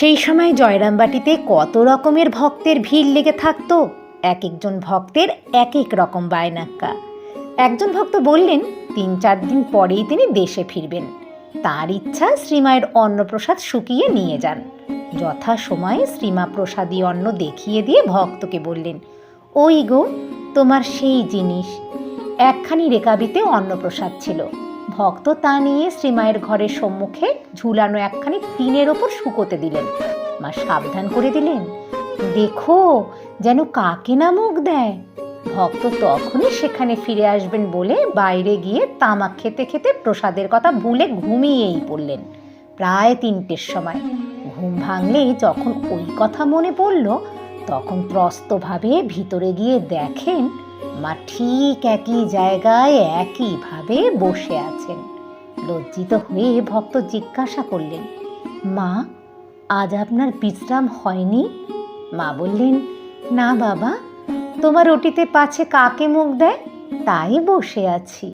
সেই সময় জয়রামবাটিতে কত রকমের ভক্তের ভিড় লেগে থাকতো। এক একজন ভক্তের এক এক রকম বায়নাক্কা। একজন ভক্ত বললেন ৩-৪ দিন পরেই তিনি দেশে ফিরবেন। তার ইচ্ছা শ্রীমায়ের অন্নপ্রসাদ শুকিয়ে নিয়ে যান। যথা সময়ে শ্রীমা প্রসাদী অন্ন দেখিয়ে দিয়ে ভক্তকে বললেন, ওই গো তোমার সেই জিনিস। একখানি রেকাবিতে অন্নপ্রসাদ ছিল। ভক্ত তা নিয়ে শ্রীমায়ের ঘরের সম্মুখে ঝুলানো একখানি টিনের ওপর শুকোতে দিলেন। মা সাবধান করে দিলেন, দেখো যেন কাকে না মুখ দেয়। ভক্ত তখনই সেখানে ফিরে আসবেন বলে বাইরে গিয়ে তামাক খেতে খেতে প্রসাদের কথা ভুলে ঘুমিয়েই পড়লেন। প্রায় ৩টের সময় ঘুম ভাঙলেই যখন ওই কথা মনে পড়ল, তখন ত্রস্তভাবে ভিতরে গিয়ে দেখেন মা ঠিক একই জায়গায় একইভাবে বসে আছেন। লজ্জিত হয়ে ভক্ত জিজ্ঞাসা করলেন, মা আজ আপনার বিশ্রাম হয়নি? মা বললেন, না বাবা, তোমার ওটিতে পাছে কাকে মুখ দেয় তাই বসে আছি।